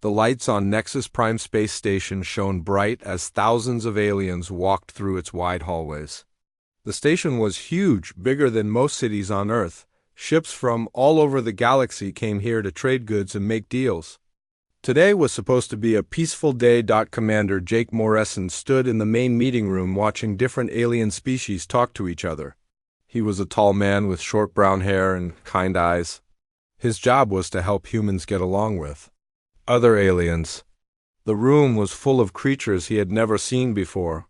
The lights on Nexus Prime Space Station shone bright as thousands of aliens walked through its wide hallways. The station was huge, bigger than most cities on Earth. Ships from all over the galaxy came here to trade goods and make deals. Today was supposed to be a peaceful day. Commander Jake Morrison stood in the main meeting room watching different alien species talk to each other. He was a tall man with short brown hair and kind eyes. His job was to help humans get along with other aliens. The room was full of creatures he had never seen before.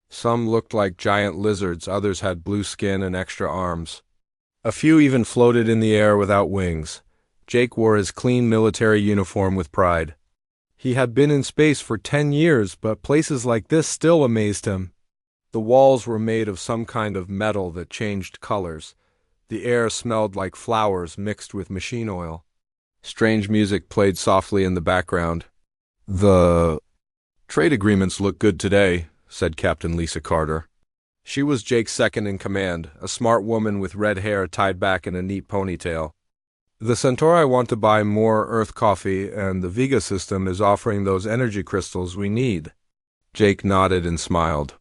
Some looked like giant lizards, others had blue skin and extra arms. A few even floated in the air without wings. Jake wore his clean military uniform with pride. He had been in space for 10 years, but places like this still amazed him. The walls were made of some kind of metal that changed colors. The air smelled like flowers mixed with machine oil. Strange music played softly in the background. "The trade agreements look good today," said Captain Lisa Carter. She was Jake's second in command, a smart woman with red hair tied back in a neat ponytail. "The Centauri want to buy more Earth coffee, and the Vega system is offering those energy crystals we need." Jake nodded and smiled.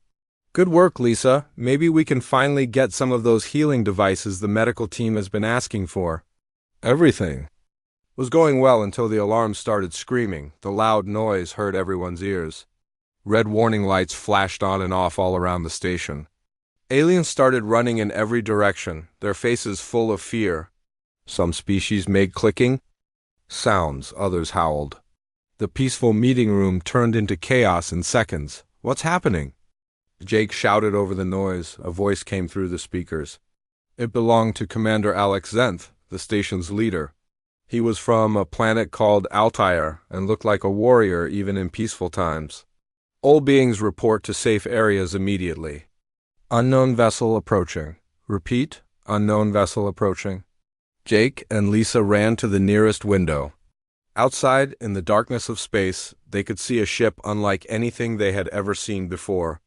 "Good work, Lisa. Maybe we can finally get some of those healing devices the medical team has been asking for." Everything was going well until the alarm started screaming. The loud noise hurt everyone's ears. Red warning lights flashed on and off all around the station. Aliens started running in every direction, their faces full of fear. Some species made clicking sounds, others howled. The peaceful meeting room turned into chaos in seconds. "What's happening?" Jake shouted over the noise. A voice came through the speakers. It belonged to Commander Alex Zenth, the station's leader. He was from a planet called Altair and looked like a warrior even in peaceful times. "All beings report to safe areas immediately. Unknown vessel approaching. Repeat, unknown vessel approaching." Jake and Lisa ran to the nearest window. Outside, in the darkness of space, they could see a ship unlike anything they had ever seen before.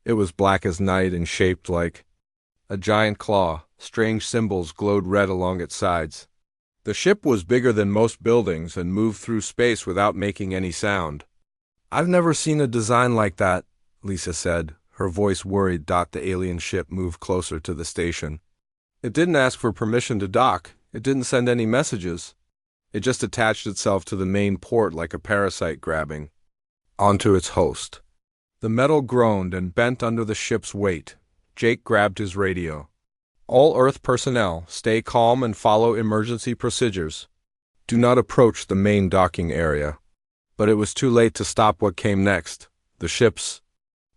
It was black as night and shaped like a giant claw. Strange symbols glowed red along its sides. The ship was bigger than most buildings and moved through space without making any sound. "I've never seen a design like that," Lisa said, her voice worried. The alien ship moved closer to the station. It didn't ask for permission to dock. It didn't send any messages. It just attached itself to the main port like a parasite grabbing onto its host. The metal groaned and bent under the ship's weight. Jake grabbed his radio. "All Earth personnel, stay calm and follow emergency procedures. Do not approach the main docking area." But it was too late to stop what came next. The ship's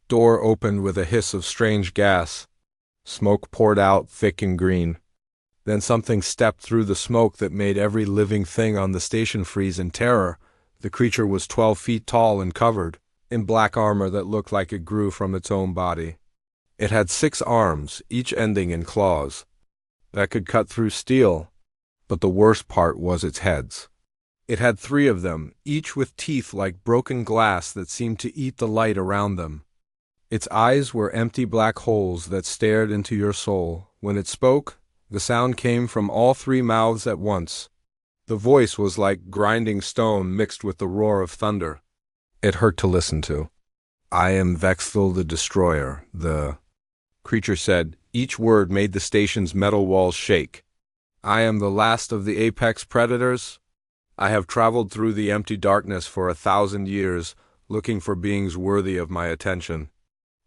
door opened with a hiss of strange gas. Smoke poured out, thick and green. Then something stepped through the smoke that made every living thing on the station freeze in terror. The creature was 12 feet tall and covered in black armor that looked like it grew from its own body. It had 6 arms, each ending in claws, that could cut through steel. But the worst part was its heads. It had 3 of them, each with teeth like broken glass that seemed to eat the light around them. Its eyes were empty black holes that stared into your soul. When it spoke, the sound came from all 3 mouths at once. The voice was like grinding stone mixed with the roar of thunder. It hurt to listen to. "I am Vexthel the Destroyer," the creature said. Each word made the station's metal walls shake. "I am the last of the apex predators. I have traveled through the empty darkness for 1,000 years, looking for beings worthy of my attention."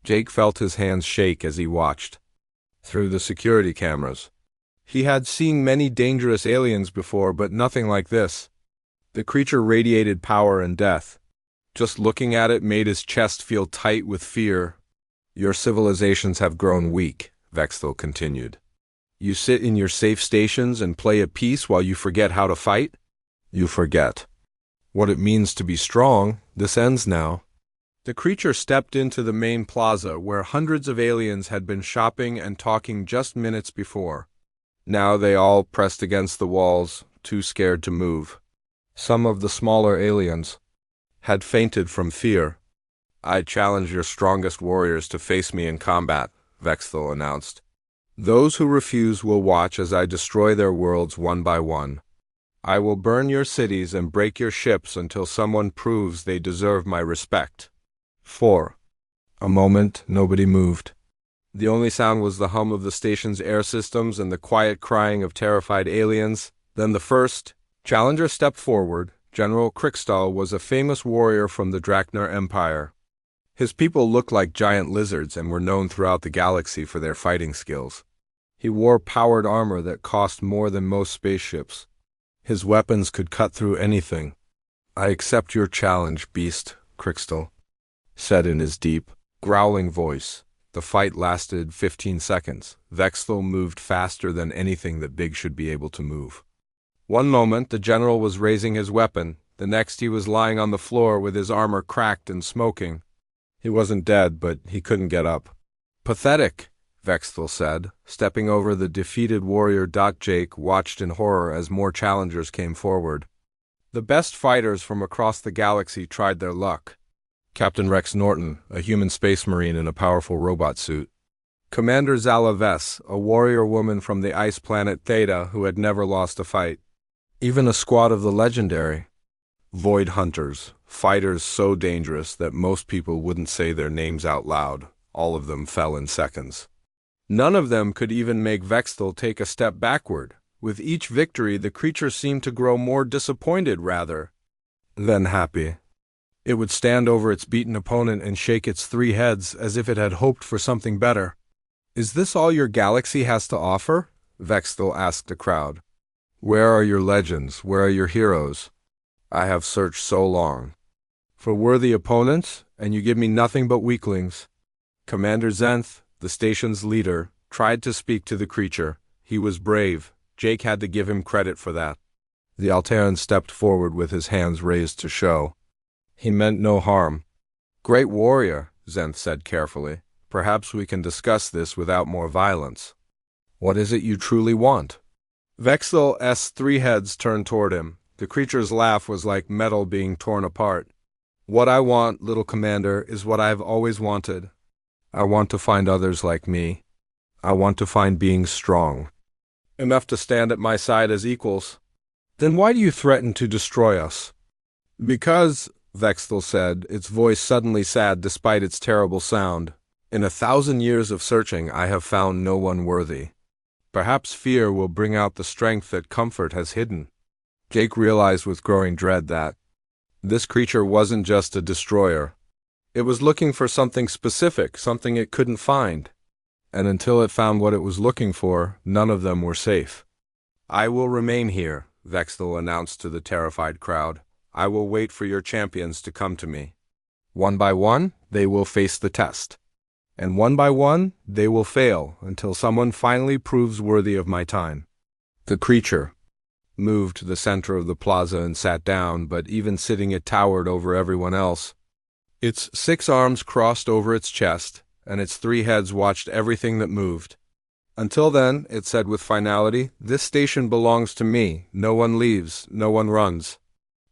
Jake felt his hands shake as he watched through the security cameras. He had seen many dangerous aliens before, but nothing like this. The creature radiated power and death. Just looking at it made his chest feel tight with fear. "Your civilizations have grown weak," Vexthel continued. "You sit in your safe stations and play at peace while you forget how to fight? You forget what it means to be strong. This ends now." The creature stepped into the main plaza where hundreds of aliens had been shopping and talking just minutes before. Now they all pressed against the walls, too scared to move. Some of the smaller aliens had fainted from fear. "I challenge your strongest warriors to face me in combat," Vexthel announced. "Those who refuse will watch as I destroy their worlds one by one." I will burn your cities and break your ships until someone proves they deserve my respect. 4. A moment, nobody moved. The only sound was the hum of the station's air systems and the quiet crying of terrified aliens. Then the first challenger stepped forward. General Krikstal was a famous warrior from the Draknar Empire. His people looked like giant lizards and were known throughout the galaxy for their fighting skills. He wore powered armor that cost more than most spaceships. His weapons could cut through anything. I accept your challenge, Beast, Krikstal said in his deep, growling voice. The fight lasted 15 seconds. Vexthal moved faster than anything that Big should be able to move. One moment, the general was raising his weapon. The next, he was lying on the floor with his armor cracked and smoking. He wasn't dead, but he couldn't get up. Pathetic, Vexthal said, stepping over the defeated warrior. Jake watched in horror as more challengers came forward. The best fighters from across the galaxy tried their luck. Captain Rex Norton, a human space marine in a powerful robot suit. Commander Zalaves, a warrior woman from the ice planet Theta who had never lost a fight. Even a squad of the legendary Void Hunters, fighters so dangerous that most people wouldn't say their names out loud. All of them fell in seconds. None of them could even make Vexthal take a step backward. With each victory, the creature seemed to grow more disappointed rather than happy. It would stand over its beaten opponent and shake its 3 heads as if it had hoped for something better. Is this all your galaxy has to offer? Vexthal asked the crowd. Where are your legends? Where are your heroes? I have searched so long for worthy opponents, and you give me nothing but weaklings. Commander Zenth, the station's leader, tried to speak to the creature. He was brave. Jake had to give him credit for that. The Alteran stepped forward with his hands raised to show he meant no harm. Great warrior, Zenth said carefully. Perhaps we can discuss this without more violence. What is it you truly want? Vexthal's 3 heads turned toward him. The creature's laugh was like metal being torn apart. What I want, little commander, is what I've always wanted. I want to find others like me. I want to find beings strong enough to stand at my side as equals. Then why do you threaten to destroy us? Because, Vexthal said, its voice suddenly sad despite its terrible sound, in 1,000 years of searching I have found no one worthy. Perhaps fear will bring out the strength that comfort has hidden. Jake realized with growing dread that this creature wasn't just a destroyer. It was looking for something specific, something it couldn't find. And until it found what it was looking for, none of them were safe. I will remain here, Vexthal announced to the terrified crowd. I will wait for your champions to come to me. One by one, they will face the test. And one by one, they will fail until someone finally proves worthy of my time. The creature moved to the center of the plaza and sat down, but even sitting it towered over everyone else. Its 6 arms crossed over its chest, and its 3 heads watched everything that moved. Until then, it said with finality, this station belongs to me. No one leaves, no one runs.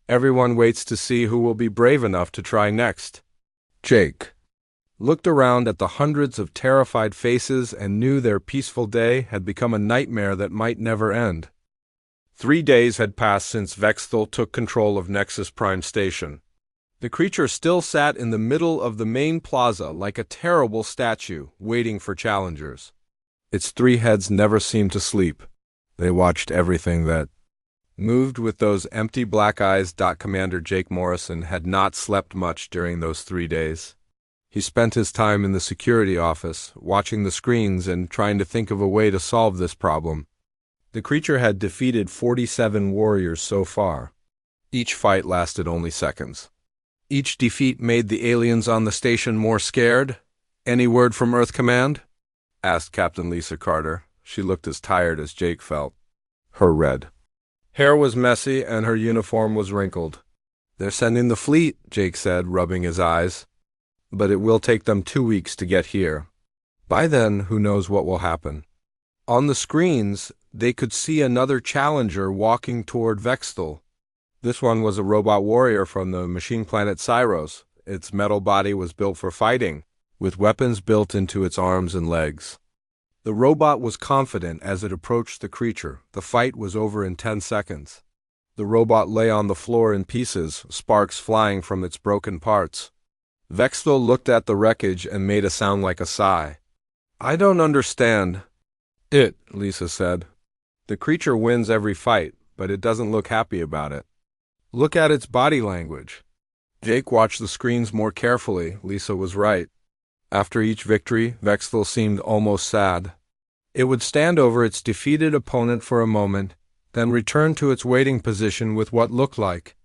Everyone waits to see who will be brave enough to try next. Jake looked around at the hundreds of terrified faces and knew their peaceful day had become a nightmare that might never end. 3 days had passed since Vexthal took control of Nexus Prime Station. The creature still sat in the middle of the main plaza like a terrible statue, waiting for challengers. Its 3 heads never seemed to sleep. They watched everything that moved with those empty black eyes. Commander Jake Morrison had not slept much during those 3 days. He spent his time in the security office, watching the screens and trying to think of a way to solve this problem. The creature had defeated 47 warriors so far. Each fight lasted only seconds. Each defeat made the aliens on the station more scared. Any word from Earth Command? Asked Captain Lisa Carter. She looked as tired as Jake felt. Her red hair was messy and her uniform was wrinkled. They're sending the fleet, Jake said, rubbing his eyes. But it will take them 2 weeks to get here. By then, who knows what will happen. On the screens, they could see another challenger walking toward Vexthal. This one was a robot warrior from the machine planet Cyros. Its metal body was built for fighting, with weapons built into its arms and legs. The robot was confident as it approached the creature. The fight was over in 10 seconds. The robot lay on the floor in pieces, sparks flying from its broken parts. Vexthel looked at the wreckage and made a sound like a sigh. "I don't understand it," Lisa said. "The creature wins every fight, but it doesn't look happy about it. Look at its body language." Jake watched the screens more carefully. Lisa was right. After each victory, Vexthel seemed almost sad. It would stand over its defeated opponent for a moment, then return to its waiting position with what looked like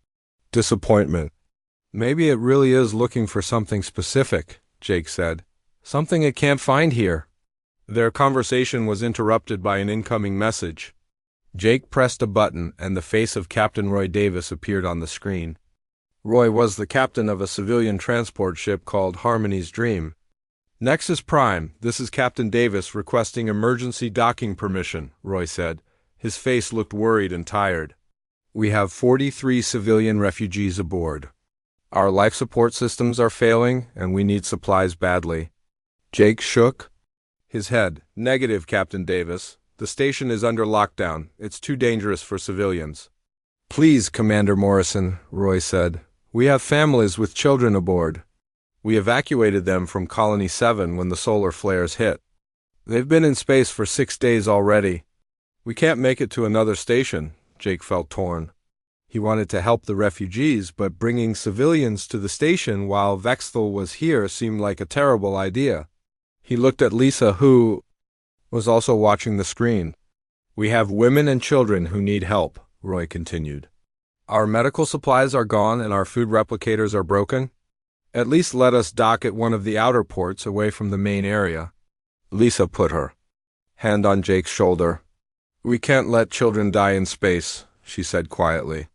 disappointment. "Maybe it really is looking for something specific," Jake said. "Something it can't find here." Their conversation was interrupted by an incoming message. Jake pressed a button, and the face of Captain Roy Davis appeared on the screen. Roy was the captain of a civilian transport ship called Harmony's Dream. "Nexus Prime, this is Captain Davis requesting emergency docking permission," Roy said. His face looked worried and tired. "We have 43 civilian refugees aboard. Our life support systems are failing, and we need supplies badly." Jake shook his head. "Negative, Captain Davis. The station is under lockdown. It's too dangerous for civilians." "Please, Commander Morrison," Roy said. "We have families with children aboard. We evacuated them from Colony 7 when the solar flares hit. They've been in space for 6 days already. We can't make it to another station." Jake felt torn. He wanted to help the refugees, but bringing civilians to the station while Vexthel was here seemed like a terrible idea. He looked at Lisa, who was also watching the screen. "We have women and children who need help," Roy continued. "Our medical supplies are gone and our food replicators are broken. At least let us dock at one of the outer ports away from the main area." Lisa put her hand on Jake's shoulder. "We can't let children die in space," she said quietly.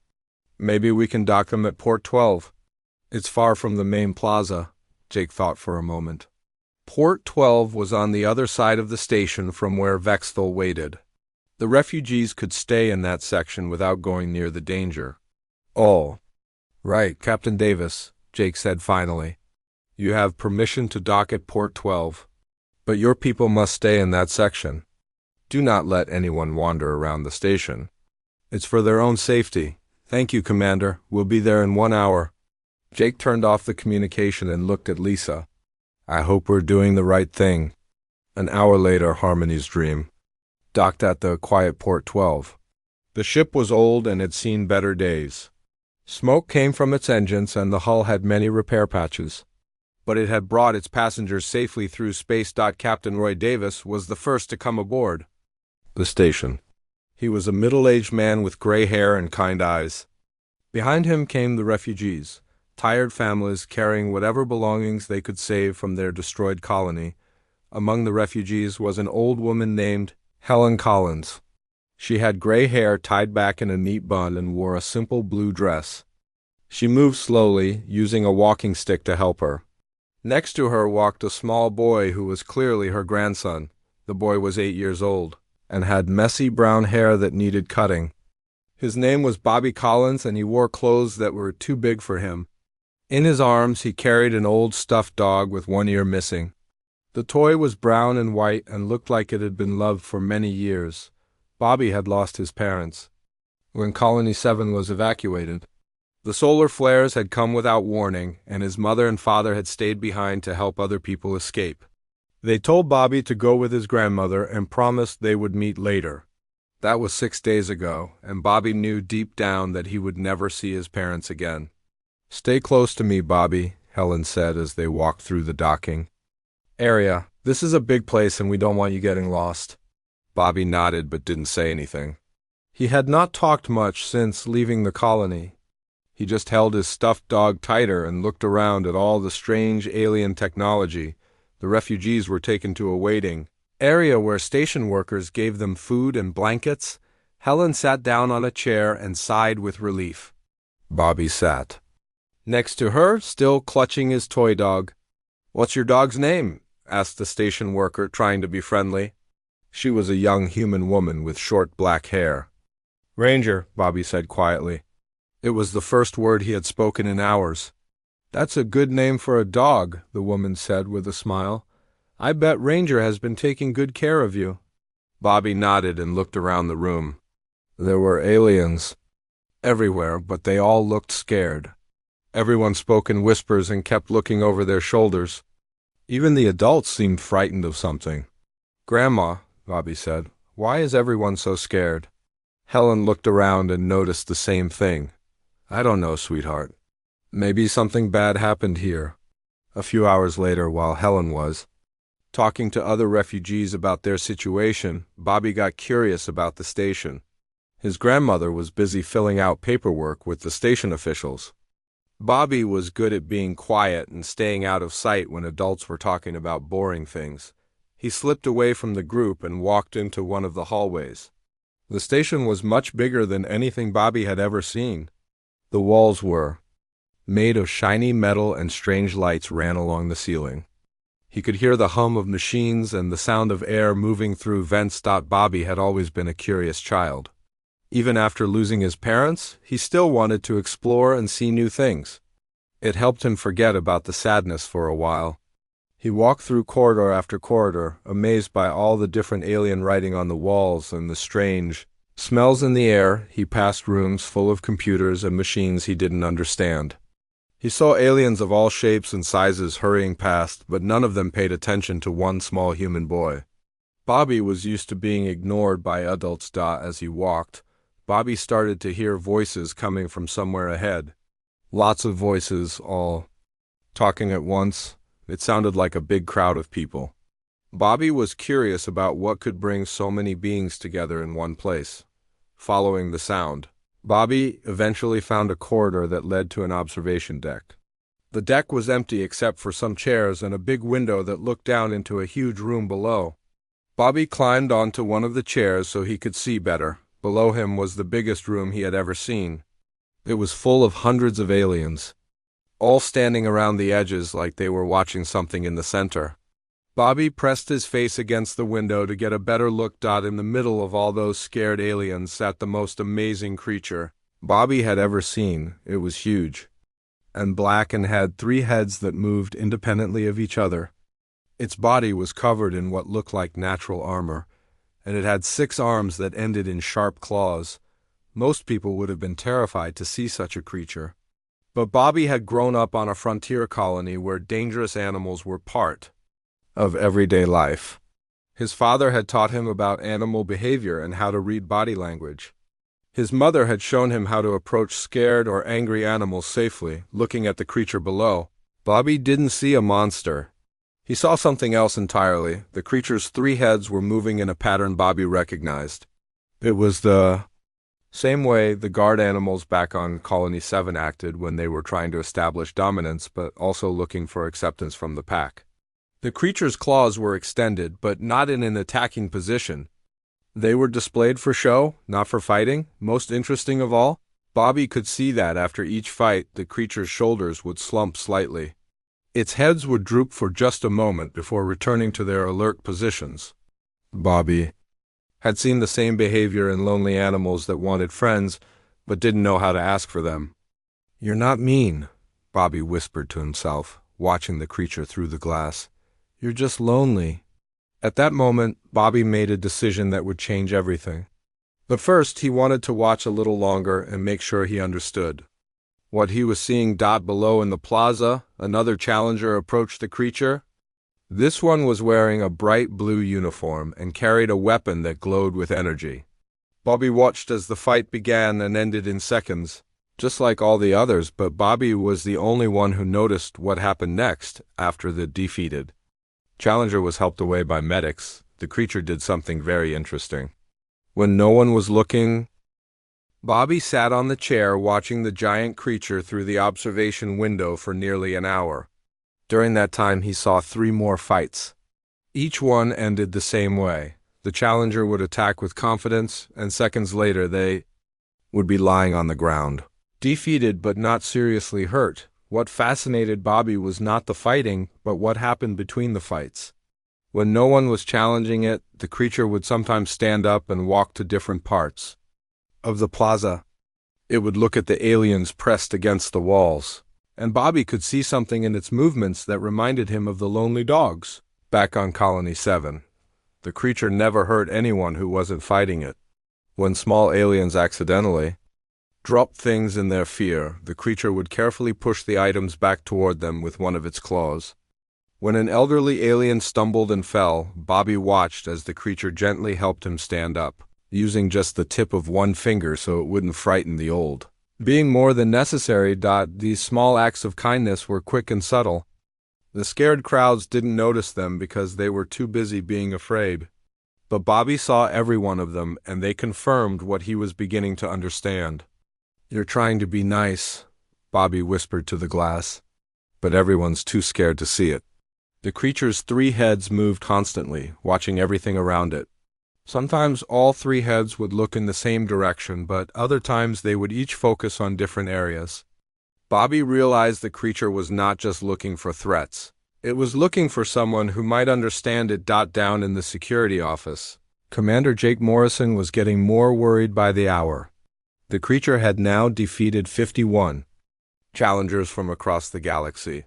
"Maybe we can dock them at Port 12. It's far from the main plaza." Jake thought for a moment. Port 12 was on the other side of the station from where Vexthel waited. The refugees could stay in that section without going near the danger. "Oh, right, Captain Davis," Jake said finally. "You have permission to dock at Port 12. But your people must stay in that section. Do not let anyone wander around the station. It's for their own safety." "Thank you, Commander. We'll be there in 1 hour." Jake turned off the communication and looked at Lisa. "I hope we're doing the right thing." An hour later, Harmony's Dream docked at the quiet Port 12. The ship was old and had seen better days. Smoke came from its engines and the hull had many repair patches. But it had brought its passengers safely through space. Captain Roy Davis was the first to come aboard the station. He was a middle-aged man with gray hair and kind eyes. Behind him came the refugees, tired families carrying whatever belongings they could save from their destroyed colony. Among the refugees was an old woman named Helen Collins. She had gray hair tied back in a neat bun and wore a simple blue dress. She moved slowly, using a walking stick to help her. Next to her walked a small boy who was clearly her grandson. The boy was 8 years old and had messy brown hair that needed cutting. His name was Bobby Collins, and he wore clothes that were too big for him. In his arms he carried an old stuffed dog with one ear missing. The toy was brown and white and looked like it had been loved for many years. Bobby had lost his parents when Colony 7 was evacuated. The solar flares had come without warning, and his mother and father had stayed behind to help other people escape. They told Bobby to go with his grandmother and promised they would meet later. That was 6 days ago, and Bobby knew deep down that he would never see his parents again. "Stay close to me, Bobby," Helen said as they walked through the docking area. "This is a big place and we don't want you getting lost." Bobby nodded but didn't say anything. He had not talked much since leaving the colony. He just held his stuffed dog tighter and looked around at all the strange alien technology. The refugees were taken to a waiting area where station workers gave them food and blankets. Helen sat down on a chair and sighed with relief. Bobby sat next to her, still clutching his toy dog. "What's your dog's name?" asked the station worker, trying to be friendly. She was a young human woman with short black hair. "Ranger," Bobby said quietly. It was the first word he had spoken in hours. "That's a good name for a dog," the woman said with a smile. "I bet Ranger has been taking good care of you." Bobby nodded and looked around the room. There were aliens everywhere, but they all looked scared. Everyone spoke in whispers and kept looking over their shoulders. Even the adults seemed frightened of something. "Grandma," Bobby said, "why is everyone so scared?" Helen looked around and noticed the same thing. "I don't know, sweetheart. Maybe something bad happened here." A few hours later, while Helen was talking to other refugees about their situation, Bobby got curious about the station. His grandmother was busy filling out paperwork with the station officials. Bobby was good at being quiet and staying out of sight when adults were talking about boring things. He slipped away from the group and walked into one of the hallways. The station was much bigger than anything Bobby had ever seen. The walls were made of shiny metal and strange lights ran along the ceiling. He could hear the hum of machines and the sound of air moving through vents. Bobby had always been a curious child. Even after losing his parents, he still wanted to explore and see new things. It helped him forget about the sadness for a while. He walked through corridor after corridor, amazed by all the different alien writing on the walls and the strange smells in the air. He passed rooms full of computers and machines he didn't understand. He saw aliens of all shapes and sizes hurrying past, but none of them paid attention to one small human boy. Bobby was used to being ignored by adults. As he walked, Bobby started to hear voices coming from somewhere ahead. Lots of voices, all talking at once. It sounded like a big crowd of people. Bobby was curious about what could bring so many beings together in one place. Following the sound, Bobby eventually found a corridor that led to an observation deck. The deck was empty except for some chairs and a big window that looked down into a huge room below. Bobby climbed onto one of the chairs so he could see better. Below him was the biggest room he had ever seen. It was full of hundreds of aliens, all standing around the edges like they were watching something in the center. Bobby pressed his face against the window to get a better look. In the middle of all those scared aliens sat the most amazing creature Bobby had ever seen. It was huge and black and had 3 heads that moved independently of each other. Its body was covered in what looked like natural armor, and it had 6 arms that ended in sharp claws. Most people would have been terrified to see such a creature. But Bobby had grown up on a frontier colony where dangerous animals were part of everyday life. His father had taught him about animal behavior and how to read body language. His mother had shown him how to approach scared or angry animals safely. Looking at the creature below, Bobby didn't see a monster. He saw something else entirely. The creature's 3 heads were moving in a pattern Bobby recognized. It was the same way the guard animals back on Colony 7 acted when they were trying to establish dominance but also looking for acceptance from the pack. The creature's claws were extended, but not in an attacking position. They were displayed for show, not for fighting. Most interesting of all, Bobby could see that after each fight, the creature's shoulders would slump slightly. Its heads would droop for just a moment before returning to their alert positions. Bobby had seen the same behavior in lonely animals that wanted friends, but didn't know how to ask for them. "You're not mean," Bobby whispered to himself, watching the creature through the glass. "You're just lonely." At that moment, Bobby made a decision that would change everything. But first, he wanted to watch a little longer and make sure he understood what he was seeing. Below in the plaza, another challenger approached the creature. This one was wearing a bright blue uniform and carried a weapon that glowed with energy. Bobby watched as the fight began and ended in seconds, just like all the others, but Bobby was the only one who noticed what happened next after the defeated challenger was helped away by medics. The creature did something very interesting. When no one was looking, Bobby sat on the chair watching the giant creature through the observation window for nearly an hour. During that time, he saw 3 more fights. Each one ended the same way. The challenger would attack with confidence, and seconds later they would be lying on the ground, defeated but not seriously hurt. What fascinated Bobby was not the fighting, but what happened between the fights. When no one was challenging it, the creature would sometimes stand up and walk to different parts of the plaza. It would look at the aliens pressed against the walls, and Bobby could see something in its movements that reminded him of the lonely dogs back on Colony 7. The creature never hurt anyone who wasn't fighting it. When small aliens accidentally drop things in their fear, the creature would carefully push the items back toward them with one of its claws. When an elderly alien stumbled and fell, Bobby watched as the creature gently helped him stand up, using just the tip of one finger so it wouldn't frighten the old. Being more than necessary, these small acts of kindness were quick and subtle. The scared crowds didn't notice them because they were too busy being afraid. But Bobby saw every one of them, and they confirmed what he was beginning to understand. "You're trying to be nice," Bobby whispered to the glass. "But everyone's too scared to see it." The creature's 3 heads moved constantly, watching everything around it. Sometimes all 3 heads would look in the same direction, but other times they would each focus on different areas. Bobby realized the creature was not just looking for threats. It was looking for someone who might understand it. Down in the security office, Commander Jake Morrison was getting more worried by the hour. The creature had now defeated 51 challengers from across the galaxy.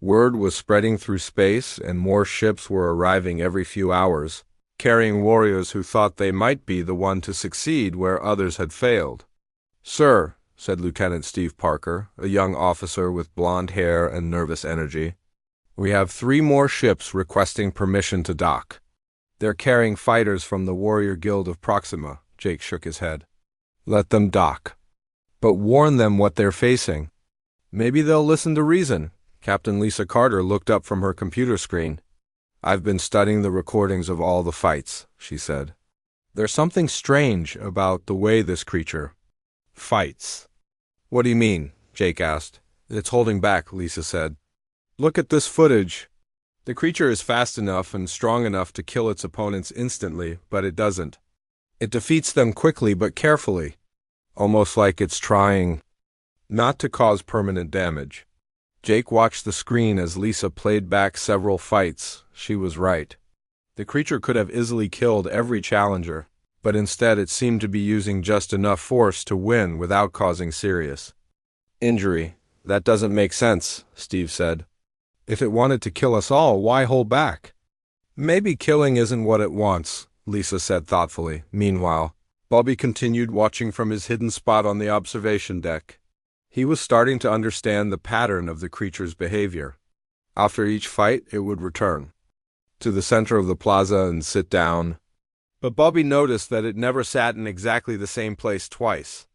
Word was spreading through space, and more ships were arriving every few hours, carrying warriors who thought they might be the one to succeed where others had failed. "Sir," said Lieutenant Steve Parker, a young officer with blonde hair and nervous energy, "we have 3 more ships requesting permission to dock. They're carrying fighters from the Warrior Guild of Proxima." Jake shook his head. "Let them dock. But warn them what they're facing. Maybe they'll listen to reason." Captain Lisa Carter looked up from her computer screen. "I've been studying the recordings of all the fights," she said. "There's something strange about the way this creature fights." "What do you mean?" Jake asked. "It's holding back," Lisa said. "Look at this footage. The creature is fast enough and strong enough to kill its opponents instantly, but it doesn't. It defeats them quickly but carefully, almost like it's trying not to cause permanent damage." Jake watched the screen as Lisa played back several fights. She was right. The creature could have easily killed every challenger, but instead it seemed to be using just enough force to win without causing serious injury. "That doesn't make sense," Steve said. "If it wanted to kill us all, why hold back?" "Maybe killing isn't what it wants," Lisa said thoughtfully. Meanwhile, Bobby continued watching from his hidden spot on the observation deck. He was starting to understand the pattern of the creature's behavior. After each fight, it would return to the center of the plaza and sit down. But Bobby noticed that it never sat in exactly the same place twice.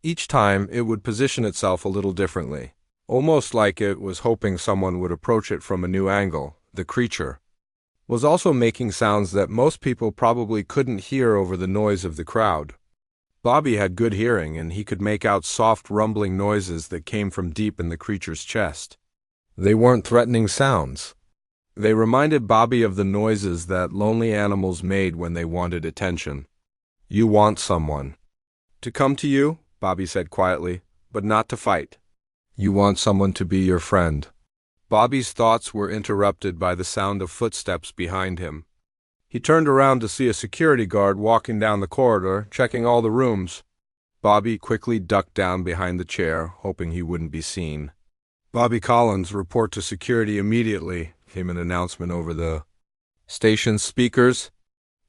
Each time, it would position itself a little differently, almost like it was hoping someone would approach it from a new angle. The creature was also making sounds that most people probably couldn't hear over the noise of the crowd. Bobby had good hearing, and he could make out soft rumbling noises that came from deep in the creature's chest. They weren't threatening sounds. They reminded Bobby of the noises that lonely animals made when they wanted attention. "You want someone to come to you," Bobby said quietly, "but not to fight. You want someone to be your friend." Bobby's thoughts were interrupted by the sound of footsteps behind him. He turned around to see a security guard walking down the corridor, checking all the rooms. Bobby quickly ducked down behind the chair, hoping he wouldn't be seen. "Bobby Collins, report to security immediately," came an announcement over the station speakers.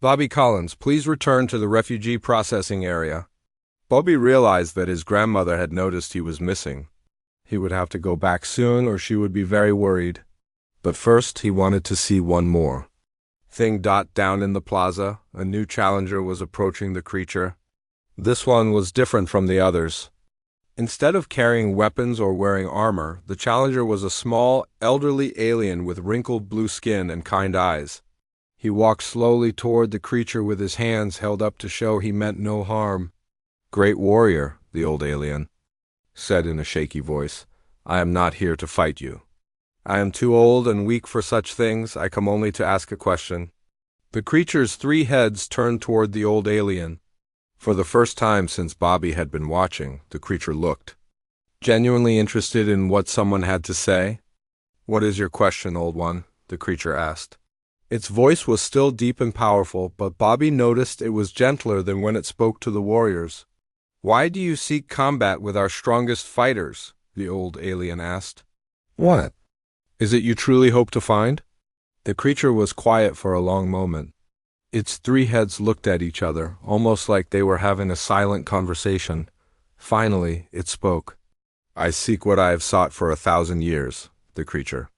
"Bobby Collins, please return to the refugee processing area." Bobby realized that his grandmother had noticed he was missing. He would have to go back soon, or she would be very worried. But first, he wanted to see one more thing. Down in the plaza, a new challenger was approaching the creature. This one was different from the others. Instead of carrying weapons or wearing armor, the challenger was a small, elderly alien with wrinkled blue skin and kind eyes. He walked slowly toward the creature with his hands held up to show he meant no harm. "Great warrior," the old alien said in a shaky voice, "I am not here to fight you. I am too old and weak for such things. I come only to ask a question." The creature's 3 heads turned toward the old alien. For the first time since Bobby had been watching, the creature looked genuinely interested in what someone had to say. "What is your question, old one?" the creature asked. Its voice was still deep and powerful, but Bobby noticed it was gentler than when it spoke to the warriors. "Why do you seek combat with our strongest fighters?" the old alien asked. "What is it you truly hope to find?" The creature was quiet for a long moment. Its 3 heads looked at each other, almost like they were having a silent conversation. Finally, it spoke. "I seek what I have sought for 1,000 years," the creature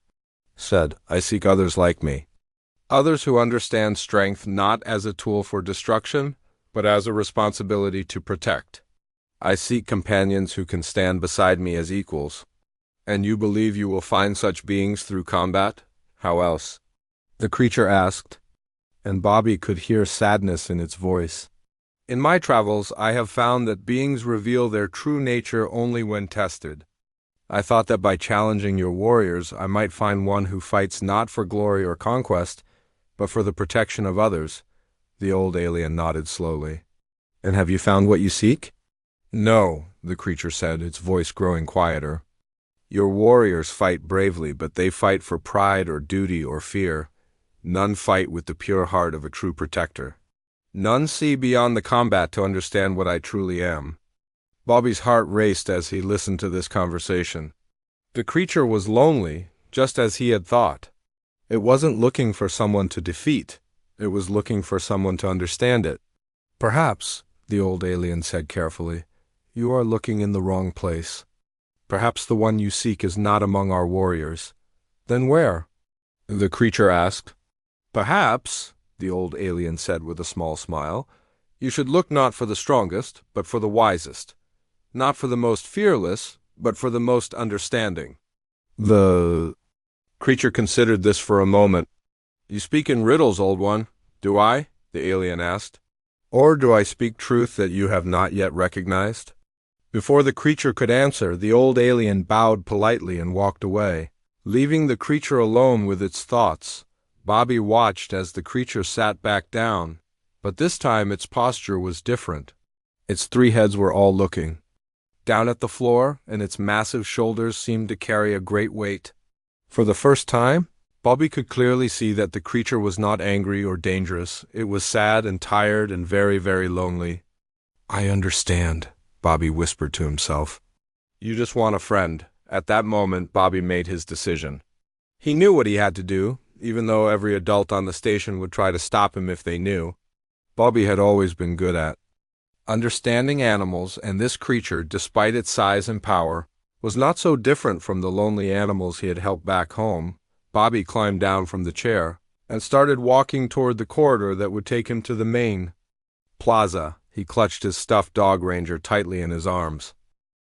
said. "I seek others like me. Others who understand strength not as a tool for destruction, but as a responsibility to protect. I seek companions who can stand beside me as equals. And you believe you will find such beings through combat? How else?" the creature asked, and Bobby could hear sadness in its voice. "In my travels, I have found that beings reveal their true nature only when tested. I thought that by challenging your warriors, I might find one who fights not for glory or conquest, but for the protection of others." The old alien nodded slowly. "And have you found what you seek?" "No," the creature said, its voice growing quieter. "Your warriors fight bravely, but they fight for pride or duty or fear. None fight with the pure heart of a true protector. None see beyond the combat to understand what I truly am." Bobby's heart raced as he listened to this conversation. The creature was lonely, just as he had thought. It wasn't looking for someone to defeat. It was looking for someone to understand it. "Perhaps," the old alien said carefully, "you are looking in the wrong place. Perhaps the one you seek is not among our warriors." "Then where?" the creature asked. "Perhaps," the old alien said with a small smile, "you should look not for the strongest, but for the wisest. Not for the most fearless, but for the most understanding." The creature considered this for a moment. "You speak in riddles, old one." "Do I?" the alien asked. "Or do I speak truth that you have not yet recognized?" Before the creature could answer, the old alien bowed politely and walked away, leaving the creature alone with its thoughts. Bobby watched as the creature sat back down, but this time its posture was different. Its three heads were all looking down at the floor, and its massive shoulders seemed to carry a great weight. For the first time, Bobby could clearly see that the creature was not angry or dangerous. It was sad and tired and very, very lonely. "I understand," Bobby whispered to himself. "You just want a friend." At that moment, Bobby made his decision. He knew what he had to do, even though every adult on the station would try to stop him if they knew. Bobby had always been good at understanding animals, and this creature, despite its size and power, was not so different from the lonely animals he had helped back home. Bobby climbed down from the chair and started walking toward the corridor that would take him to the main plaza. He clutched his stuffed dog ranger tightly in his arms.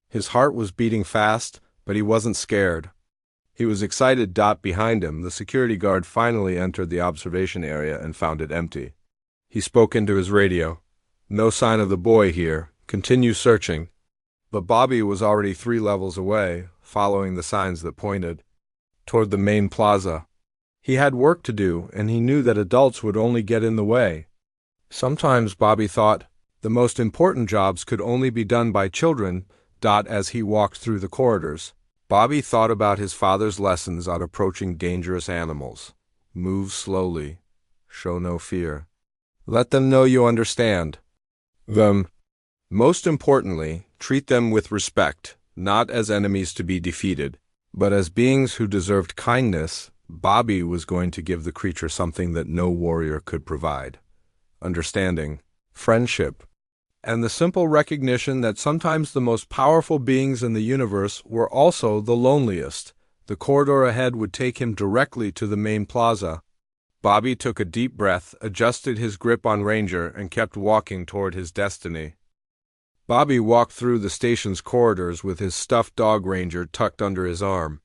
His heart was beating fast, but he wasn't scared. He was excited. Behind him, the security guard finally entered the observation area and found it empty. He spoke into his radio. "No sign of the boy here. Continue searching." But Bobby was already 3 levels away, following the signs that pointed toward the main plaza. He had work to do, and he knew that adults would only get in the way. Sometimes, Bobby thought, the most important jobs could only be done by children. As he walked through the corridors, Bobby thought about his father's lessons on approaching dangerous animals. Move slowly. Show no fear. Let them know you understand them. Most importantly, treat them with respect, not as enemies to be defeated, but as beings who deserved kindness. Bobby was going to give the creature something that no warrior could provide: understanding, friendship, and the simple recognition that sometimes the most powerful beings in the universe were also the loneliest. The corridor ahead would take him directly to the main plaza. Bobby took a deep breath, adjusted his grip on Ranger, and kept walking toward his destiny. Bobby walked through the station's corridors with his stuffed dog Ranger tucked under his arm.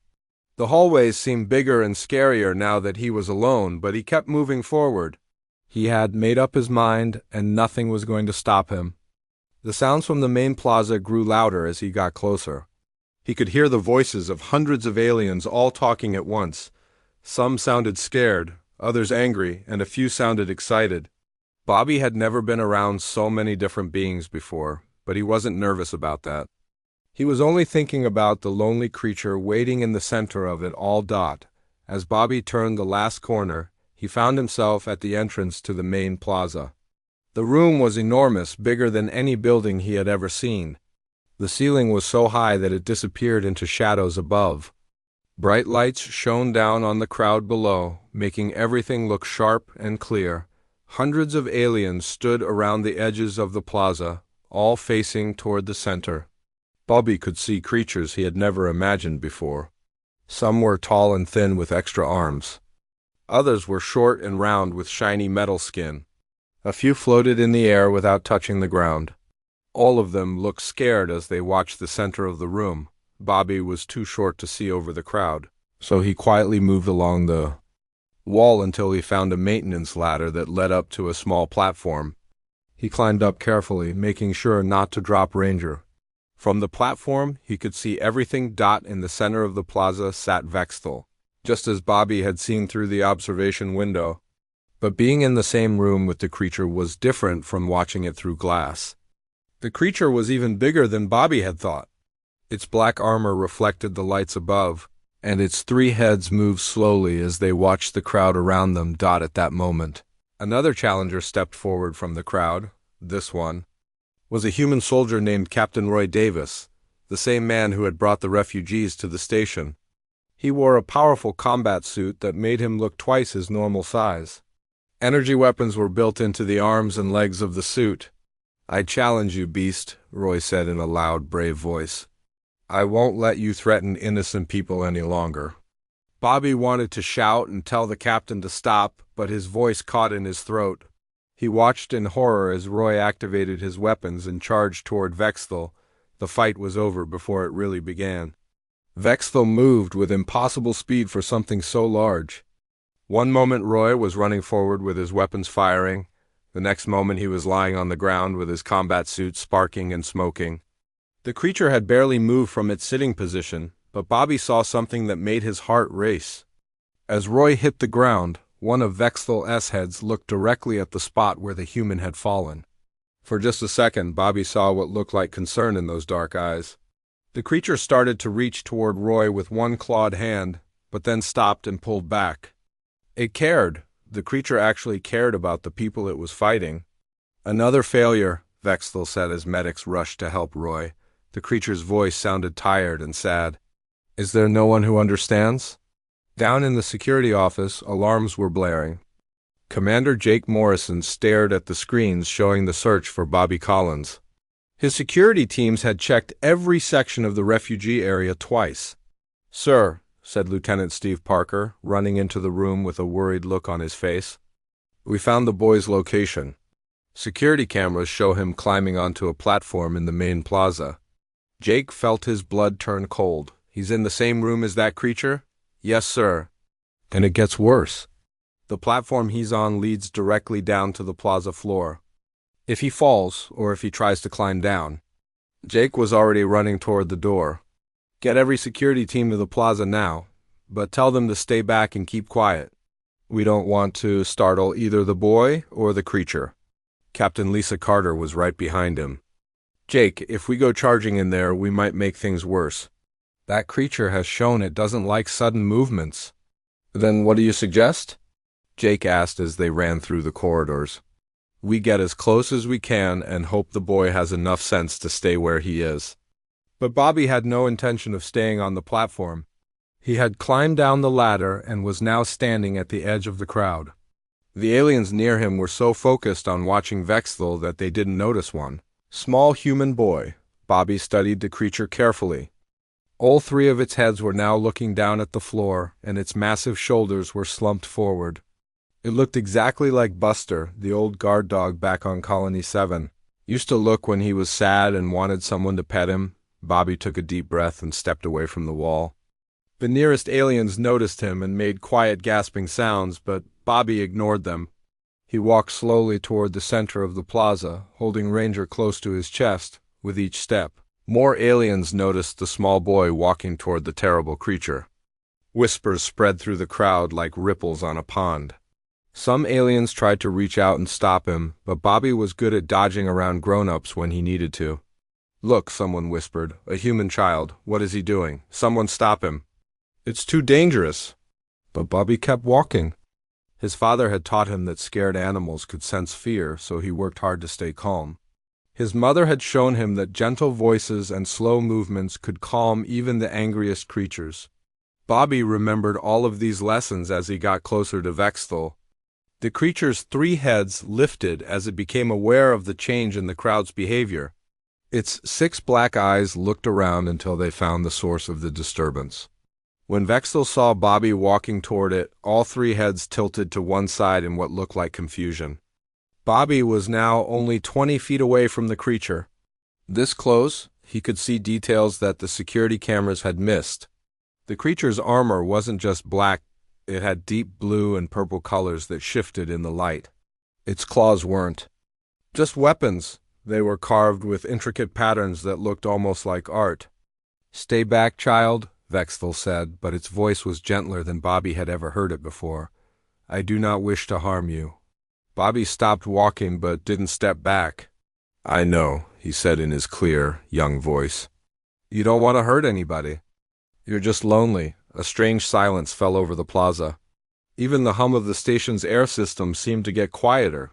The hallways seemed bigger and scarier now that he was alone, but he kept moving forward. He had made up his mind, and nothing was going to stop him. The sounds from the main plaza grew louder as he got closer. He could hear the voices of hundreds of aliens all talking at once. Some sounded scared, others angry, and a few sounded excited. Bobby had never been around so many different beings before, but he wasn't nervous about that. He was only thinking about the lonely creature waiting in the center of it all. As Bobby turned the last corner, he found himself at the entrance to the main plaza. The room was enormous, bigger than any building he had ever seen. The ceiling was so high that it disappeared into shadows above. Bright lights shone down on the crowd below, making everything look sharp and clear. Hundreds of aliens stood around the edges of the plaza, all facing toward the center. Bobby could see creatures he had never imagined before. Some were tall and thin with extra arms. Others were short and round with shiny metal skin. A few floated in the air without touching the ground. All of them looked scared as they watched the center of the room. Bobby was too short to see over the crowd, so he quietly moved along the wall until he found a maintenance ladder that led up to a small platform. He climbed up carefully, making sure not to drop Ranger. From the platform, he could see everything. In the center of the plaza sat Vexthel, just as Bobby had seen through the observation window. But being in the same room with the creature was different from watching it through glass. The creature was even bigger than Bobby had thought. Its black armor reflected the lights above, and its 3 heads moved slowly as they watched the crowd around them. At that moment, another challenger stepped forward from the crowd. This one was a human soldier named Captain Roy Davis, the same man who had brought the refugees to the station. He wore a powerful combat suit that made him look twice his normal size. Energy weapons were built into the arms and legs of the suit. "I challenge you, Beast," Roy said in a loud, brave voice. "I won't let you threaten innocent people any longer." Bobby wanted to shout and tell the captain to stop, but his voice caught in his throat. He watched in horror as Roy activated his weapons and charged toward Vexthel. The fight was over before it really began. Vexthel moved with impossible speed for something so large. One moment Roy was running forward with his weapons firing. The next moment he was lying on the ground with his combat suit sparking and smoking. The creature had barely moved from its sitting position, but Bobby saw something that made his heart race. As Roy hit the ground, one of Vexthel's heads looked directly at the spot where the human had fallen. For just a second, Bobby saw what looked like concern in those dark eyes. The creature started to reach toward Roy with one clawed hand, but then stopped and pulled back. It cared. The creature actually cared about the people it was fighting. "Another failure," Vexthel said as medics rushed to help Roy. The creature's voice sounded tired and sad. "Is there no one who understands?" Down in the security office, alarms were blaring. Commander Jake Morrison stared at the screens showing the search for Bobby Collins. His security teams had checked every section of the refugee area twice. "Sir," said Lieutenant Steve Parker, running into the room with a worried look on his face, "we found the boy's location. Security cameras show him climbing onto a platform in the main plaza." Jake felt his blood turn cold. "He's in the same room as that creature?" "Yes, sir." "And it gets worse. The platform he's on leads directly down to the plaza floor. If he falls, or if he tries to climb down..." Jake was already running toward the door. "Get every security team to the plaza now, but tell them to stay back and keep quiet. We don't want to startle either the boy or the creature." Captain Lisa Carter was right behind him. "Jake, if we go charging in there, we might make things worse. That creature has shown it doesn't like sudden movements." "Then what do you suggest?" Jake asked as they ran through the corridors. "We get as close as we can and hope the boy has enough sense to stay where he is." But Bobby had no intention of staying on the platform. He had climbed down the ladder and was now standing at the edge of the crowd. The aliens near him were so focused on watching Vexthel that they didn't notice one small human boy. Bobby studied the creature carefully. All 3 of its heads were now looking down at the floor, and its massive shoulders were slumped forward. It looked exactly like Buster, the old guard dog back on Colony 7. Used to look when he was sad and wanted someone to pet him. Bobby took a deep breath and stepped away from the wall. The nearest aliens noticed him and made quiet gasping sounds, but Bobby ignored them. He walked slowly toward the center of the plaza, holding Ranger close to his chest with each step. More aliens noticed the small boy walking toward the terrible creature. Whispers spread through the crowd like ripples on a pond. Some aliens tried to reach out and stop him, but Bobby was good at dodging around grown-ups when he needed to. "Look," someone whispered, "a human child. What is he doing? Someone stop him." "It's too dangerous." But Bobby kept walking. His father had taught him that scared animals could sense fear, so he worked hard to stay calm. His mother had shown him that gentle voices and slow movements could calm even the angriest creatures. Bobby remembered all of these lessons as he got closer to Vexthel. The creature's 3 heads lifted as it became aware of the change in the crowd's behavior. Its 6 black eyes looked around until they found the source of the disturbance. When Vexel saw Bobby walking toward it, all 3 heads tilted to one side in what looked like confusion. Bobby was now only 20 feet away from the creature. This close, he could see details that the security cameras had missed. The creature's armor wasn't just black, it had deep blue and purple colors that shifted in the light. Its claws weren't just weapons, they were carved with intricate patterns that looked almost like art. "Stay back, child," Vexel said, but its voice was gentler than Bobby had ever heard it before. "I do not wish to harm you." Bobby stopped walking but didn't step back. "I know," he said in his clear, young voice. "You don't want to hurt anybody. You're just lonely." A strange silence fell over the plaza. Even the hum of the station's air system seemed to get quieter.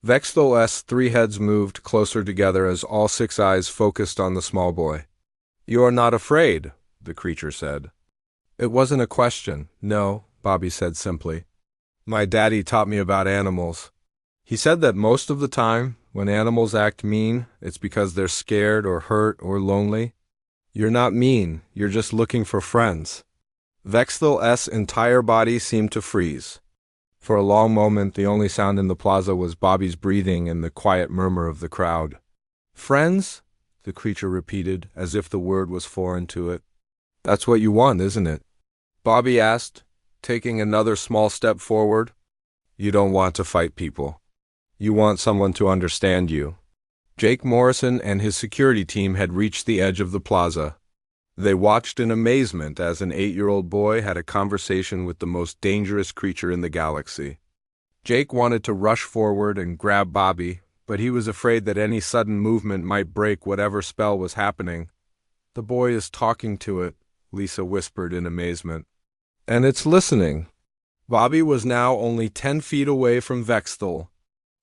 Vexel's 3 heads moved closer together as all 6 eyes focused on the small boy. "You are not afraid," the creature said. It wasn't a question. "No," Bobby said simply. "My daddy taught me about animals. He said that most of the time, when animals act mean, it's because they're scared or hurt or lonely. You're not mean, you're just looking for friends." Vexel's entire body seemed to freeze. For a long moment, the only sound in the plaza was Bobby's breathing and the quiet murmur of the crowd. "Friends?" the creature repeated, as if the word was foreign to it. "That's what you want, isn't it?" Bobby asked, taking another small step forward. "You don't want to fight people. You want someone to understand you." Jake Morrison and his security team had reached the edge of the plaza. They watched in amazement as an 8-year-old boy had a conversation with the most dangerous creature in the galaxy. Jake wanted to rush forward and grab Bobby, but he was afraid that any sudden movement might break whatever spell was happening. "The boy is talking to it," Lisa whispered in amazement. "And it's listening." Bobby was now only 10 feet away from Vexel.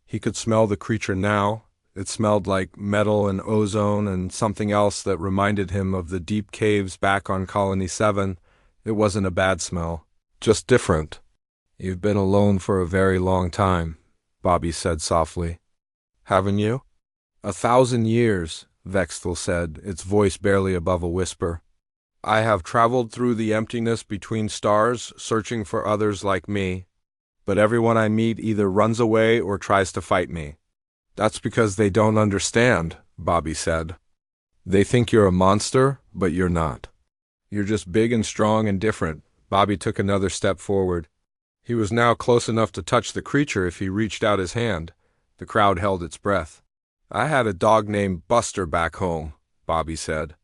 He could smell the creature now. It smelled like metal and ozone and something else that reminded him of the deep caves back on Colony 7. It wasn't a bad smell, just different. "You've been alone for a very long time," Bobby said softly. "Haven't you?" "1,000 years, Vexel said, its voice barely above a whisper. "I have traveled through the emptiness between stars, searching for others like me. But everyone I meet either runs away or tries to fight me." "That's because they don't understand," Bobby said. "They think you're a monster, but you're not. You're just big and strong and different." Bobby took another step forward. He was now close enough to touch the creature if he reached out his hand. The crowd held its breath. "I had a dog named Buster back home," Bobby said.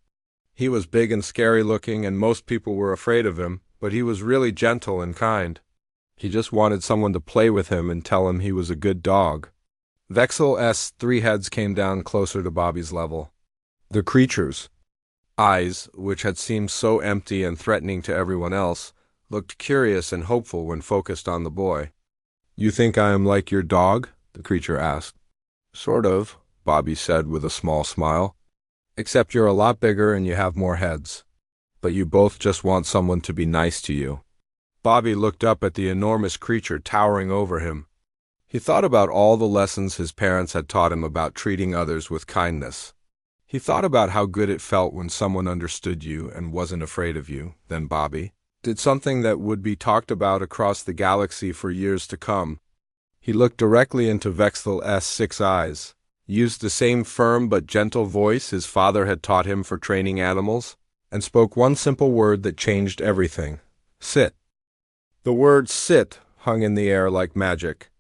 "He was big and scary looking, and most people were afraid of him, but he was really gentle and kind. He just wanted someone to play with him and tell him he was a good dog." Vexel's 3 heads came down closer to Bobby's level. The creature's eyes, which had seemed so empty and threatening to everyone else, looked curious and hopeful when focused on the boy. "You think I am like your dog?" the creature asked. "Sort of," Bobby said with a small smile. "Except you're a lot bigger and you have more heads. But you both just want someone to be nice to you." Bobby looked up at the enormous creature towering over him. He thought about all the lessons his parents had taught him about treating others with kindness. He thought about how good it felt when someone understood you and wasn't afraid of you. Then Bobby did something that would be talked about across the galaxy for years to come. He looked directly into Vexel's 6 eyes, used the same firm but gentle voice his father had taught him for training animals, and spoke one simple word that changed everything. "Sit." The word "sit" hung in the air like magic.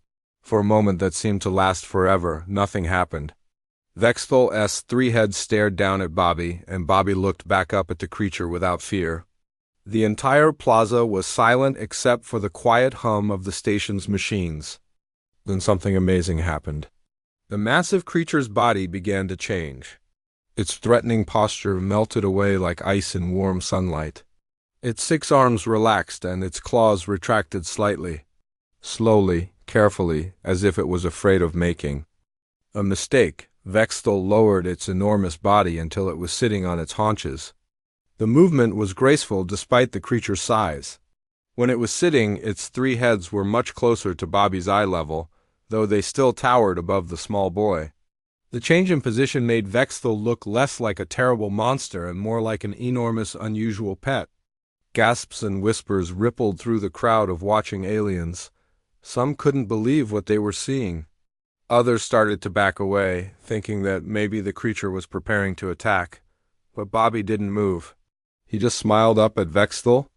For a moment that seemed to last forever, nothing happened. Vexel's 3 heads stared down at Bobby, and Bobby looked back up at the creature without fear. The entire plaza was silent except for the quiet hum of the station's machines. Then something amazing happened. The massive creature's body began to change. Its threatening posture melted away like ice in warm sunlight. Its 6 arms relaxed and its claws retracted slightly. Slowly, carefully, as if it was afraid of making a mistake, Vexel lowered its enormous body until it was sitting on its haunches. The movement was graceful despite the creature's size. When it was sitting, its 3 heads were much closer to Bobby's eye level, though they still towered above the small boy. The change in position made Vexthel look less like a terrible monster and more like an enormous, unusual pet. Gasps and whispers rippled through the crowd of watching aliens. Some couldn't believe what they were seeing. Others started to back away, thinking that maybe the creature was preparing to attack. But Bobby didn't move. He just smiled up at Vexthel,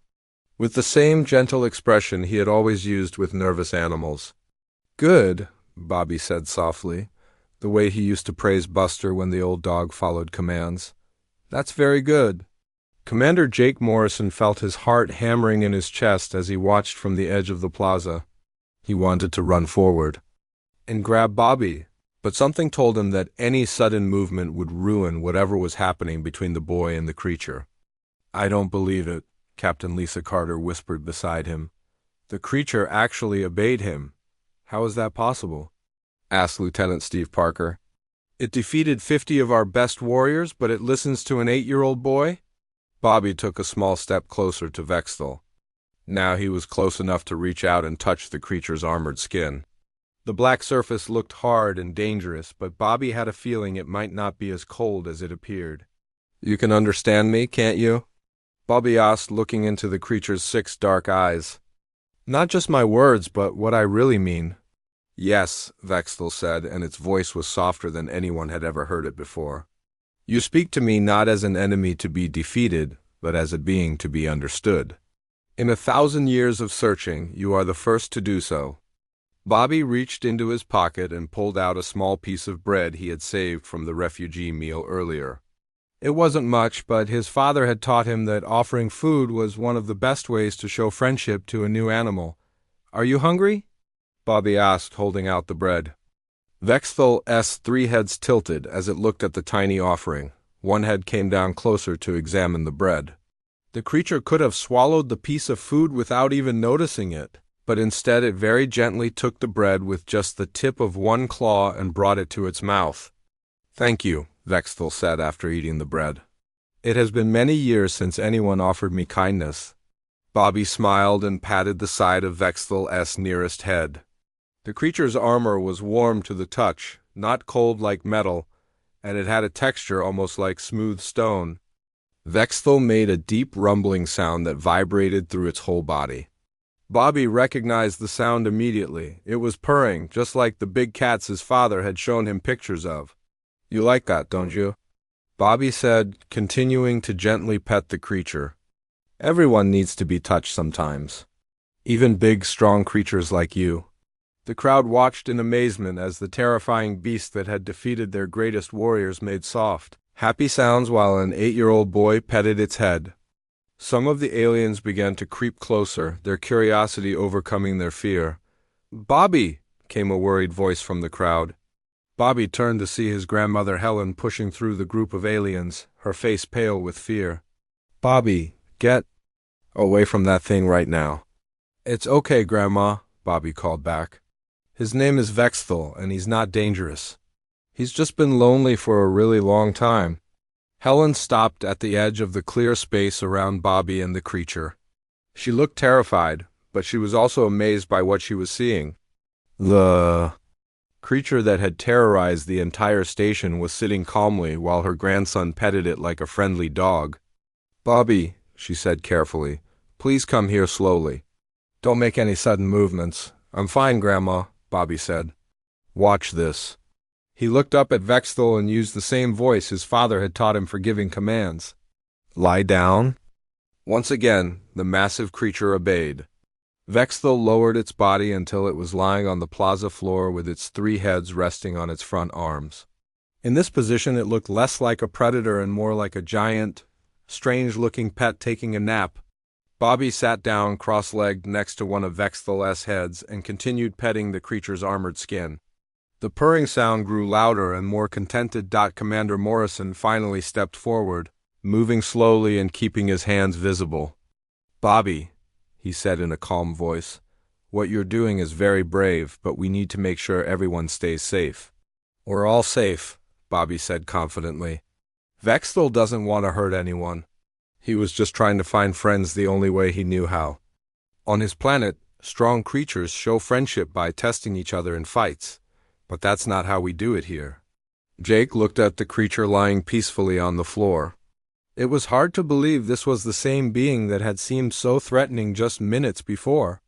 with the same gentle expression he had always used with nervous animals. "Good," Bobby said softly, the way he used to praise Buster when the old dog followed commands. "That's very good." Commander Jake Morrison felt his heart hammering in his chest as he watched from the edge of the plaza. He wanted to run forward and grab Bobby, but something told him that any sudden movement would ruin whatever was happening between the boy and the creature. "I don't believe it," Captain Lisa Carter whispered beside him. "The creature actually obeyed him." "How is that possible?" asked Lieutenant Steve Parker. "It defeated 50 of our best warriors, but it listens to an 8-year-old boy?" Bobby took a small step closer to Vexthel. Now he was close enough to reach out and touch the creature's armored skin. The black surface looked hard and dangerous, but Bobby had a feeling it might not be as cold as it appeared. "You can understand me, can't you?" Bobby asked, looking into the creature's 6 dark eyes. "Not just my words, but what I really mean." "Yes," Vexthel said, and its voice was softer than anyone had ever heard it before. "You speak to me not as an enemy to be defeated, but as a being to be understood. In 1,000 years of searching, you are the first to do so." Bobby reached into his pocket and pulled out a small piece of bread he had saved from the refugee meal earlier. It wasn't much, but his father had taught him that offering food was one of the best ways to show friendship to a new animal. "Are you hungry?" Bobby asked, holding out the bread. Vexthel's 3 heads tilted as it looked at the tiny offering. One head came down closer to examine the bread. The creature could have swallowed the piece of food without even noticing it, but instead it very gently took the bread with just the tip of one claw and brought it to its mouth. "Thank you," Vexthel said after eating the bread. "It has been many years since anyone offered me kindness." Bobby smiled and patted the side of Vexthel's nearest head. The creature's armor was warm to the touch, not cold like metal, and it had a texture almost like smooth stone. Vexthel made a deep rumbling sound that vibrated through its whole body. Bobby recognized the sound immediately. It was purring, just like the big cats his father had shown him pictures of. "You like that, don't you?" Bobby said, continuing to gently pet the creature. "Everyone needs to be touched sometimes. Even big, strong creatures like you." The crowd watched in amazement as the terrifying beast that had defeated their greatest warriors made soft, happy sounds while an 8-year-old boy petted its head. Some of the aliens began to creep closer, their curiosity overcoming their fear. "Bobby!" came a worried voice from the crowd. Bobby turned to see his grandmother Helen pushing through the group of aliens, her face pale with fear. "Bobby, get away from that thing right now." "It's okay, Grandma," Bobby called back. "His name is Vexthel, and he's not dangerous. He's just been lonely for a really long time." Helen stopped at the edge of the clear space around Bobby and the creature. She looked terrified, but she was also amazed by what she was seeing. The creature that had terrorized the entire station was sitting calmly while her grandson petted it like a friendly dog. "Bobby," she said carefully, "please come here slowly. Don't make any sudden movements." "I'm fine, Grandma," Bobby said. "Watch this." He looked up at Vexthel and used the same voice his father had taught him for giving commands. "Lie down." Once again, the massive creature obeyed. Vexthel lowered its body until it was lying on the plaza floor with its 3 heads resting on its front arms. In this position, it looked less like a predator and more like a giant, strange-looking pet taking a nap. Bobby sat down cross-legged next to one of Vexthel's heads and continued petting the creature's armored skin. The purring sound grew louder and more contented. Commander Morrison finally stepped forward, moving slowly and keeping his hands visible. "Bobby," he said in a calm voice, "what you're doing is very brave, but we need to make sure everyone stays safe." "We're all safe," Bobby said confidently. "Vexthel doesn't want to hurt anyone. He was just trying to find friends the only way he knew how. On his planet, strong creatures show friendship by testing each other in fights, but that's not how we do it here." Jake looked at the creature lying peacefully on the floor. It was hard to believe this was the same being that had seemed so threatening just minutes before.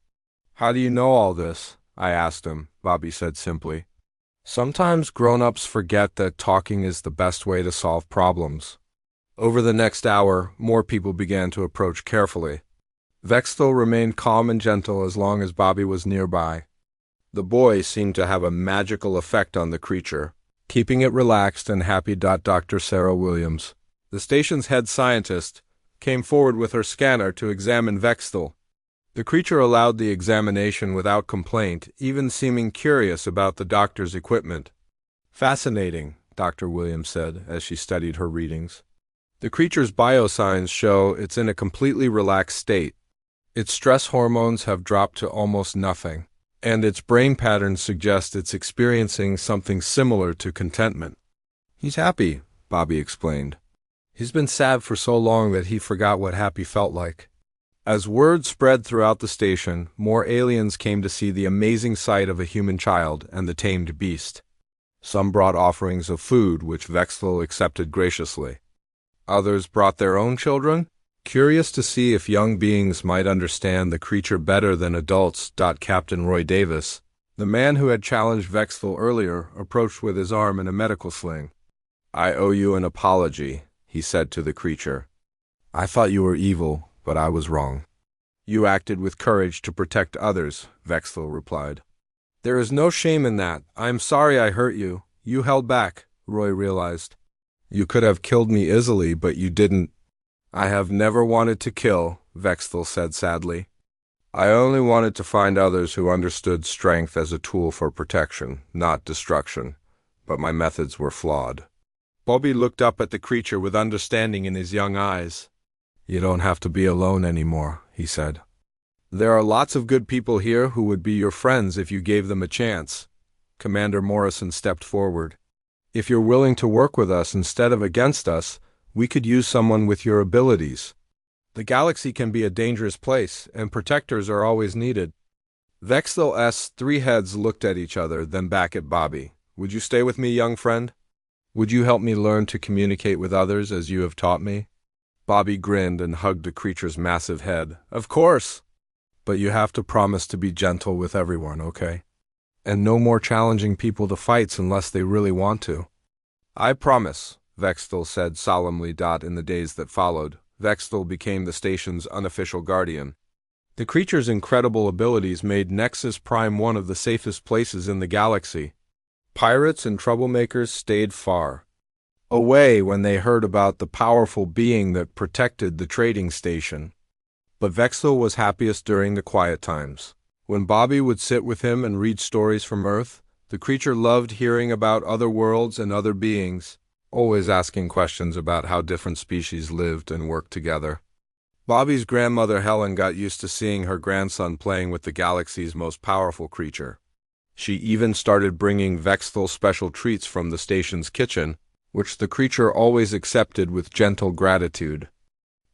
"How do you know all this?" I asked him, Bobby said simply. "Sometimes grown-ups forget that talking is the best way to solve problems." Over the next hour, more people began to approach carefully. Vexthel remained calm and gentle as long as Bobby was nearby. The boy seemed to have a magical effect on the creature, keeping it relaxed and happy. Dr. Sarah Williams, the station's head scientist, came forward with her scanner to examine Vexthel. The creature allowed the examination without complaint, even seeming curious about the doctor's equipment. "Fascinating," Dr. Williams said as she studied her readings. "The creature's biosigns show it's in a completely relaxed state. Its stress hormones have dropped to almost nothing, and its brain patterns suggest it's experiencing something similar to contentment." "He's happy," Bobby explained. "He's been sad for so long that he forgot what happy felt like." As word spread throughout the station, more aliens came to see the amazing sight of a human child and the tamed beast. Some brought offerings of food, which Vexthel accepted graciously. Others brought their own children, curious to see if young beings might understand the creature better than adults. Captain Roy Davis, the man who had challenged Vexthel earlier, approached with his arm in a medical sling. "I owe you an apology," he said to the creature. "I thought you were evil, but I was wrong." "You acted with courage to protect others," Vexthel replied. "There is no shame in that. I am sorry I hurt you. You held back," Roy realized. "You could have killed me easily, but you didn't." "I have never wanted to kill," Vexthel said sadly. "I only wanted to find others who understood strength as a tool for protection, not destruction. But my methods were flawed." Bobby looked up at the creature with understanding in his young eyes. "You don't have to be alone anymore," he said. "There are lots of good people here who would be your friends if you gave them a chance." Commander Morrison stepped forward. "If you're willing to work with us instead of against us, we could use someone with your abilities. The galaxy can be a dangerous place, and protectors are always needed." Vexthel's three heads looked at each other, then back at Bobby. "Would you stay with me, young friend? Would you help me learn to communicate with others as you have taught me?" Bobby grinned and hugged the creature's massive head. "Of course! But you have to promise to be gentle with everyone, okay? And no more challenging people to fights unless they really want to." "I promise," Vexthel said solemnly. In the days that followed, Vexthel became the station's unofficial guardian. The creature's incredible abilities made Nexus Prime one of the safest places in the galaxy. Pirates and troublemakers stayed far away when they heard about the powerful being that protected the trading station. But Vexthel was happiest during the quiet times. When Bobby would sit with him and read stories from Earth, the creature loved hearing about other worlds and other beings, always asking questions about how different species lived and worked together. Bobby's grandmother Helen got used to seeing her grandson playing with the galaxy's most powerful creature. She even started bringing Vexthel special treats from the station's kitchen, which the creature always accepted with gentle gratitude.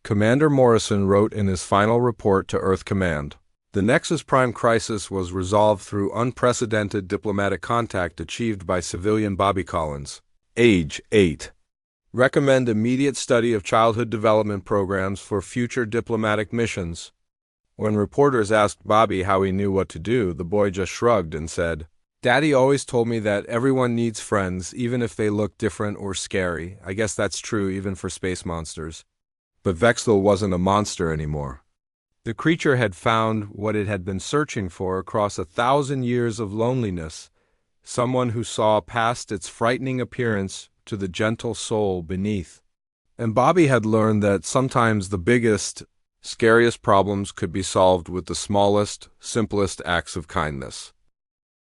Commander Morrison wrote in his final report to Earth Command, "The Nexus Prime crisis was resolved through unprecedented diplomatic contact achieved by civilian Bobby Collins, age 8. Recommend immediate study of childhood development programs for future diplomatic missions." When reporters asked Bobby how he knew what to do, the boy just shrugged and said, "Daddy always told me that everyone needs friends, even if they look different or scary. I guess that's true even for space monsters." But Vexthel wasn't a monster anymore. The creature had found what it had been searching for across 1,000 years of loneliness, someone who saw past its frightening appearance to the gentle soul beneath. And Bobby had learned that sometimes the biggest, scariest problems could be solved with the smallest, simplest acts of kindness.